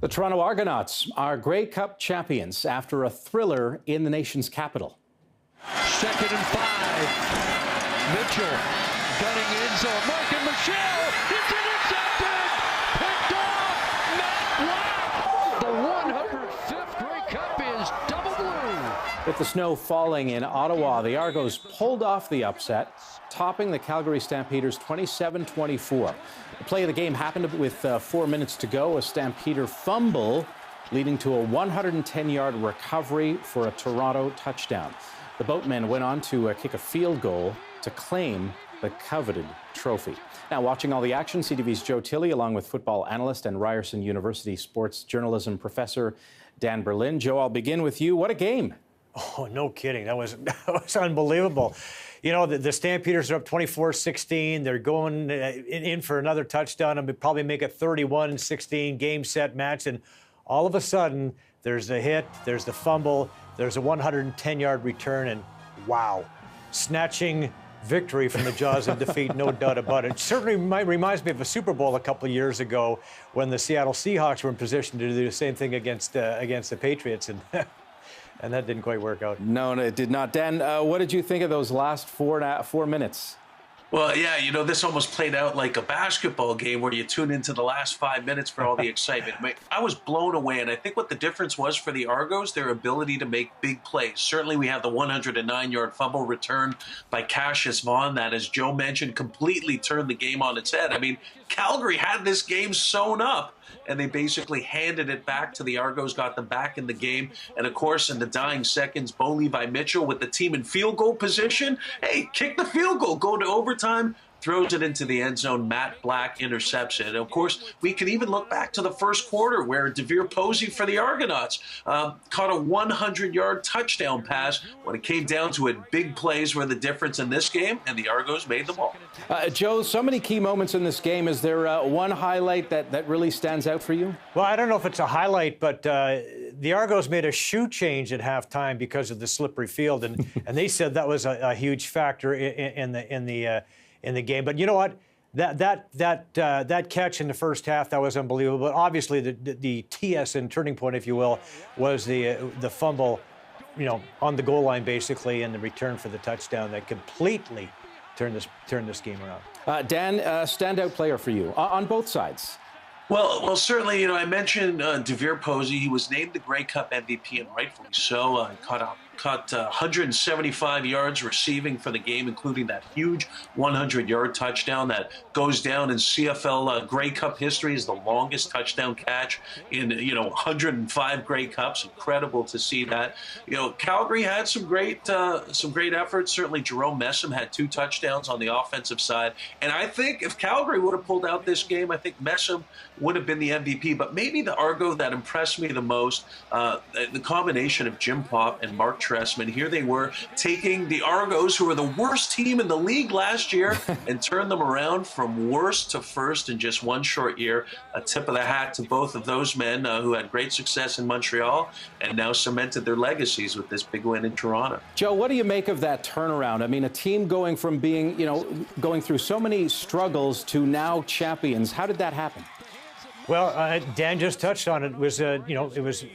The Toronto Argonauts are Grey Cup champions after a thriller in the nation's capital. 2nd and 5. Mitchell gunning end zone. Mark Michelle. It's intercepted. Picked off. Matt Black. The 105th Grey Cup is double blue. With the snow falling in Ottawa, the Argos pulled off the upset, topping the Calgary Stampeders 27-24. The play of the game happened with 4 minutes to go. A Stampeder fumble leading to a 110-yard recovery for a Toronto touchdown. The Boatmen went on to kick a field goal to claim the coveted trophy. Now, watching all the action, CTV's Joe Tilley, along with football analyst and Ryerson University sports journalism professor Dan Berlin. Joe, I'll begin with you. What a game. Oh, no kidding. That was unbelievable. You know, the Stampeders are up 24-16. They're going in for another touchdown and probably make it 31-16 game, set, match. And all of a sudden, there's a hit, there's the fumble, there's a 110-yard return, and wow, snatching victory from the jaws of defeat, no doubt about it. Certainly reminds me of a Super Bowl a couple of years ago when the Seattle Seahawks were in position to do the same thing against the Patriots. And that didn't quite work out. No, it did not. Dan, what did you think of those last 4 minutes? Well, yeah, you know, this almost played out like a basketball game where you tune into the last 5 minutes for all the excitement. I was blown away, and I think what the difference was for the Argos, their ability to make big plays. Certainly we have the 109-yard fumble return by Cassius Vaughn that, as Joe mentioned, completely turned the game on its head. I mean, Calgary had this game sewn up, and they basically handed it back to the Argos, got them back in the game. And, of course, in the dying seconds, Bo Levi Mitchell with the team in field goal position. Hey, kick the field goal, go to overtime, throws it into the end zone. Matt Black intercepts it. And, of course, we can even look back to the first quarter where DeVere Posey for the Argonauts caught a 100-yard touchdown pass. When it came down to it, big plays were the difference in this game, and the Argos made them all. Joe, so many key moments in this game. Is there one highlight that really stands out for you? Well, I don't know if it's a highlight, but the Argos made a shoe change at halftime because of the slippery field, and they said that was a huge factor in the game. But you know what? That catch in the first half, that was unbelievable. But obviously, the TS and turning point, if you will, was the fumble, you know, on the goal line basically, and the return for the touchdown that completely turned this game around. Dan, standout player for you on both sides. Well, certainly, you know, I mentioned DeVere Posey. He was named the Grey Cup MVP, and rightfully so. Caught 175 yards receiving for the game, including that huge 100-yard touchdown that goes down in CFL Grey Cup history as the longest touchdown catch in, 105 Grey Cups. Incredible to see that. You know, Calgary had some great efforts. Certainly, Jerome Messam had 2 touchdowns on the offensive side. And I think if Calgary would have pulled out this game, I think Messam would have been the MVP. But maybe the Argo that impressed me the most, the combination of Jim Popp and Mark Trestman. Here they were taking the Argos, who were the worst team in the league last year, and turned them around from worst to first in just one short year. A tip of the hat to both of those men who had great success in Montreal and now cemented their legacies with this big win in Toronto. Joe, what do you make of that turnaround? I mean, a team going from being, going through so many struggles to now champions. How did that happen? Well, Dan just touched on it. It was,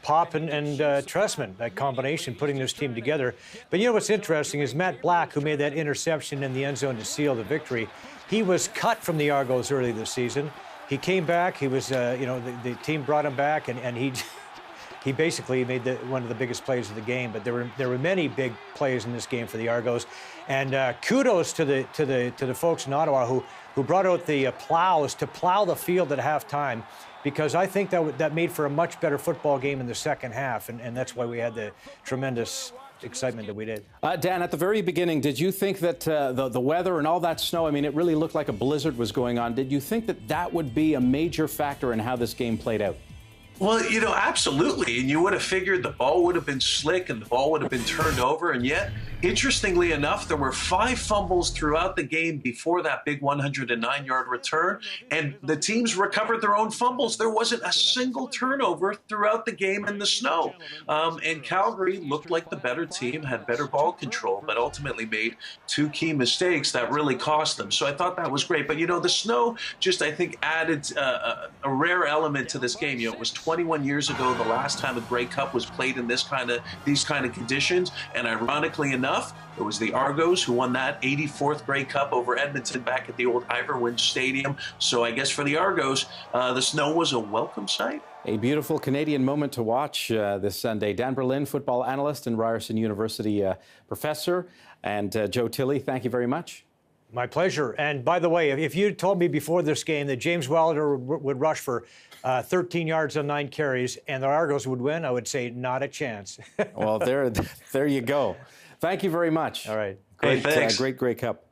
Pop and Trestman, that combination, putting this team together. But you know what's interesting is Matt Black, who made that interception in the end zone to seal the victory. He was cut from the Argos early this season. He came back. He was, the team brought him back, and he basically made one of the biggest plays of the game. But there were many big plays in this game for the Argos, and kudos to the folks in Ottawa who brought out the plows to plow the field at halftime, because I think that made for a much better football game in the second half, and that's why we had the tremendous excitement that we did. Dan, at the very beginning, did you think that the weather and all that snow, I mean, it really looked like a blizzard was going on. Did you think that would be a major factor in how this game played out? Well, absolutely. And you would have figured the ball would have been slick and the ball would have been turned over. And yet, interestingly enough, there were 5 fumbles throughout the game before that big 109-yard return. And the teams recovered their own fumbles. There wasn't a single turnover throughout the game in the snow. And Calgary looked like the better team, had better ball control, but ultimately made 2 key mistakes that really cost them. So I thought that was great. But, the snow just, I think, added a rare element to this game. It was 21 years ago, the last time a Grey Cup was played in these kind of conditions, and ironically enough, it was the Argos who won that 84th Grey Cup over Edmonton back at the old Iverwin Stadium. So I guess for the Argos, the snow was a welcome sight. A beautiful Canadian moment to watch this Sunday. Dan Berlin, football analyst and Ryerson University professor, and Joe Tilley, thank you very much. My pleasure. And by the way, if you told me before this game that James Wilder would rush for 13 yards on 9 carries and the Argos would win, I would say not a chance. Well, there you go. Thank you very much. All right. Great, thanks. Great Grey Cup.